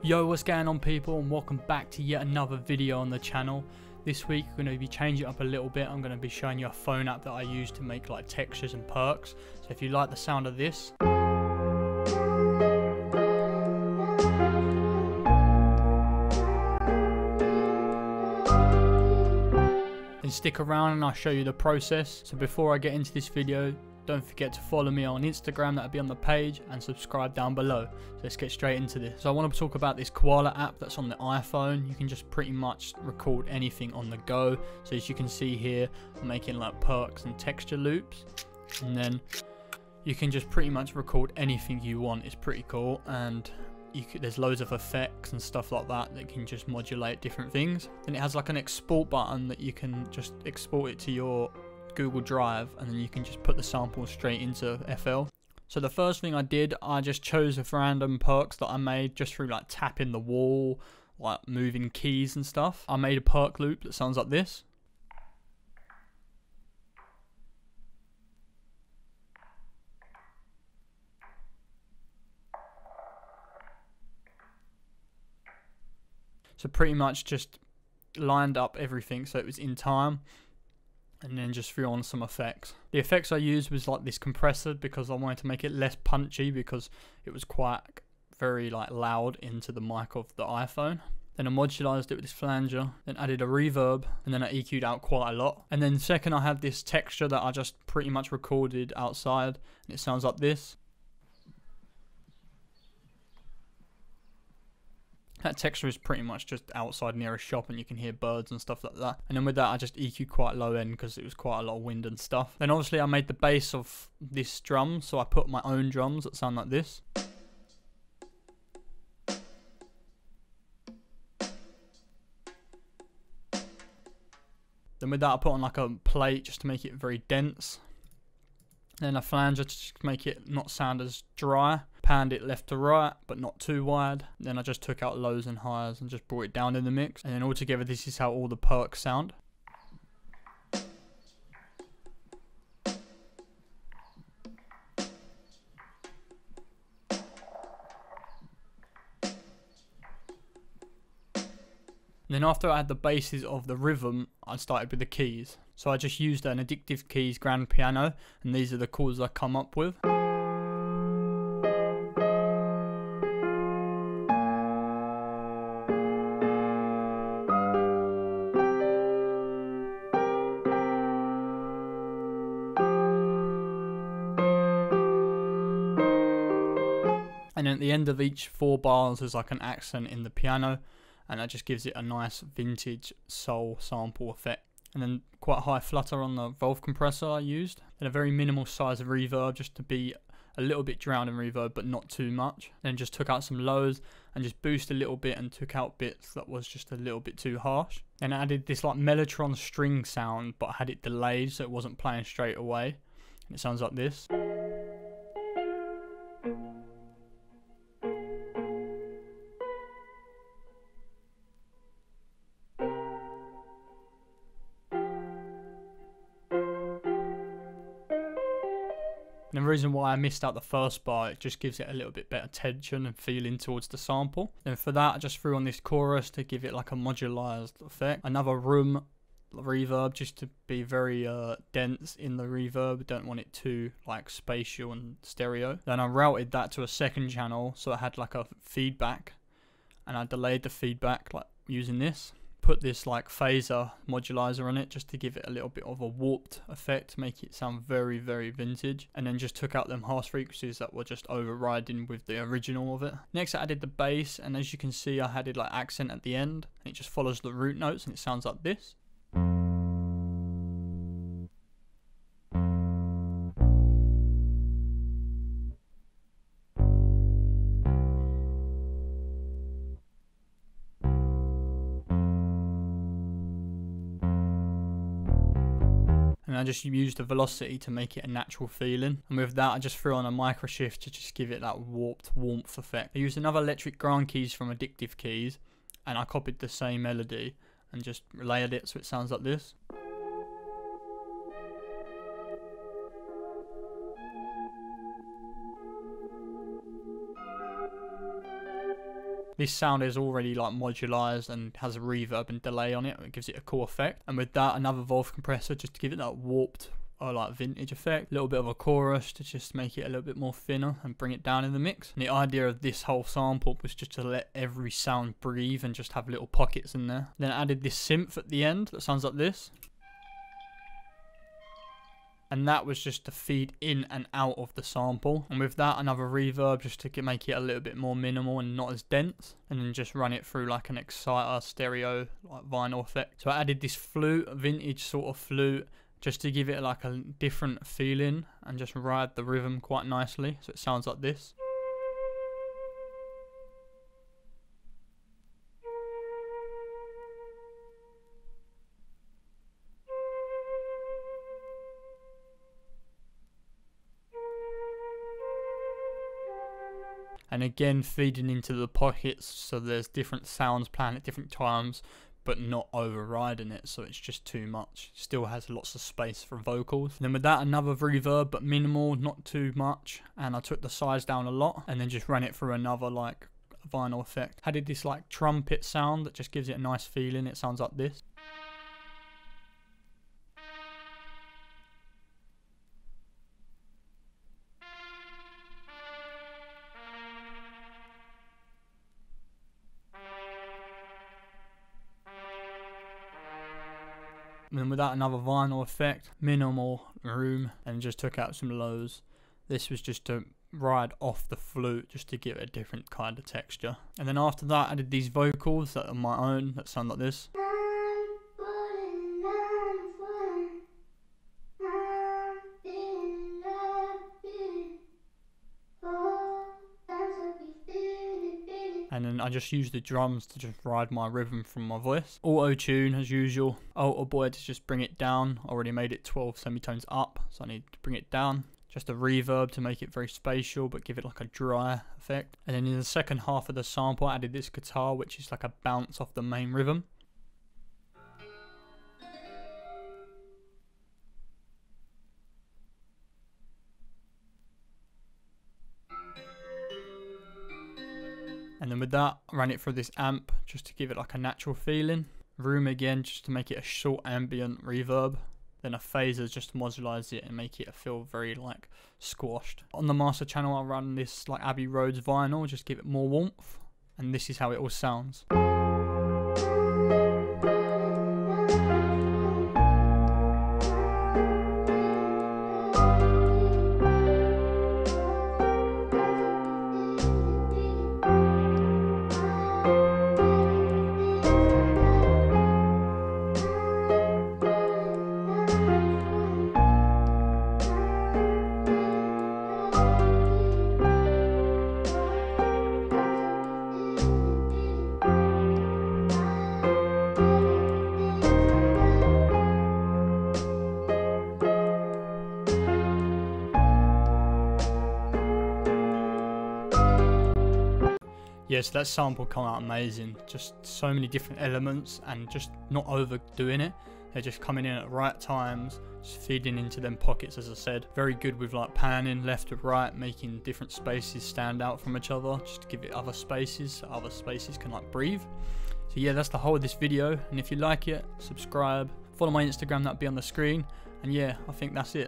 Yo, what's going on people, and welcome back to yet another video on the channel. This week we're going to be changing it up a little bit. I'm going to be showing you a phone app that I use to make like textures and perks. So if you like the sound of this, then stick around and I'll show you the process. So before I get into this video, don't forget to follow me on Instagram, that'll be on the page, and subscribe down below. So let's get straight into this. So I want to talk about this Koala app that's on the iPhone. You can just pretty much record anything on the go. So as you can see here, I'm making like perks and texture loops, and then you can just pretty much record anything you want. It's pretty cool, and there's loads of effects and stuff like that that can just modulate different things. Then it has like an export button that you can just export it to your Google Drive, and then you can just put the sample straight into FL. So the first thing I did, I just chose a random perks that I made just through like tapping the wall, like moving keys and stuff. I made a perk loop that sounds like this. So pretty much just lined up everything so it was in time, and then just threw on some effects. The effects I used was like this compressor because I wanted to make it less punchy because it was quite very like loud into the mic of the iPhone. Then I modularized it with this flanger, then added a reverb, and then I EQ'd out quite a lot. And then second I had this texture that I just pretty much recorded outside, and it sounds like this. That texture is pretty much just outside near a shop, and you can hear birds and stuff like that. And then with that I just EQ'd quite low end because it was quite a lot of wind and stuff. Then obviously I made the bass of this drum, so I put my own drums that sound like this. Then with that I put on like a plate just to make it very dense. Then a flanger to just make it not sound as dry. Panned it left to right, but not too wide. Then I just took out lows and highs and just brought it down in the mix. And then altogether this is how all the perks sound. And then after I had the bases of the rhythm, I started with the keys. So I just used an Addictive Keys grand piano, and these are the chords I come up with. And then at the end of each 4 bars there's like an accent in the piano, and that just gives it a nice vintage soul sample effect. And then quite a high flutter on the valve compressor I used, and a very minimal size of reverb just to be a little bit drowned in reverb but not too much. Then just took out some lows and just boosted a little bit and took out bits that was just a little bit too harsh. Then I added this like mellotron string sound, but I had it delayed so it wasn't playing straight away, and it sounds like this. And the reason why I missed out the first bar, it just gives it a little bit better tension and feeling towards the sample. And for that I just threw on this chorus to give it like a modularized effect. Another room reverb just to be very dense in the reverb. Don't want it too like spatial and stereo. Then I routed that to a second channel so I had like a feedback, and I delayed the feedback like using this. Put this like phaser modularizer on it just to give it a little bit of a warped effect to make it sound very vintage, and then just took out them harsh frequencies that were just overriding with the original of it. Next I added the bass, and as you can see I added like accent at the end, and it just follows the root notes and it sounds like this. And I just used the velocity to make it a natural feeling, and with that I just threw on a micro shift to just give it that warped warmth effect. I used another electric ground keys from Addictive Keys, and I copied the same melody and just layered it so it sounds like this. This sound is already like modularized and has a reverb and delay on it. It gives it a cool effect. And with that, another Valve compressor just to give it that warped or like vintage effect. A little bit of a chorus to just make it a little bit more thinner and bring it down in the mix. And the idea of this whole sample was just to let every sound breathe and just have little pockets in there. Then I added this synth at the end that sounds like this. And that was just to feed in and out of the sample. And with that, another reverb just to make it a little bit more minimal and not as dense. And then just run it through like an exciter stereo like vinyl effect. So I added this flute, vintage sort of flute, just to give it like a different feeling and just ride the rhythm quite nicely. So it sounds like this. And again, feeding into the pockets, so there's different sounds playing at different times, but not overriding it, so it's just too much. Still has lots of space for vocals. And then with that, another reverb, but minimal, not too much. And I took the size down a lot, and then just ran it through another like vinyl effect. Added this like trumpet sound that just gives it a nice feeling. It sounds like this. And then with that, another vinyl effect, minimal room, and just took out some lows. This was just to ride off the flute, just to give it a different kind of texture. And then after that, I did these vocals that are my own, that sound like this. And then I just use the drums to just ride my rhythm from my voice. Auto-tune as usual. Alter boy to just bring it down. I already made it 12 semitones up, so I need to bring it down. Just a reverb to make it very spatial, but give it like a dry effect. And then in the second half of the sample, I added this guitar, which is like a bounce off the main rhythm. And then with that, I ran it through this amp just to give it like a natural feeling. Room again, just to make it a short ambient reverb. Then a phaser just to modularize it and make it feel very like squashed. On the master channel, I run this like Abbey Road's vinyl, just give it more warmth. And this is how it all sounds. Yeah, so that sample come out amazing. Just so many different elements and just not overdoing it. They're just coming in at the right times, just feeding into them pockets, as I said. Very good with like panning left to right, making different spaces stand out from each other, just to give it other spaces so other spaces can like breathe. So yeah, that's the whole of this video. And if you like it, subscribe, follow my Instagram, that'll be on the screen. And yeah, I think that's it.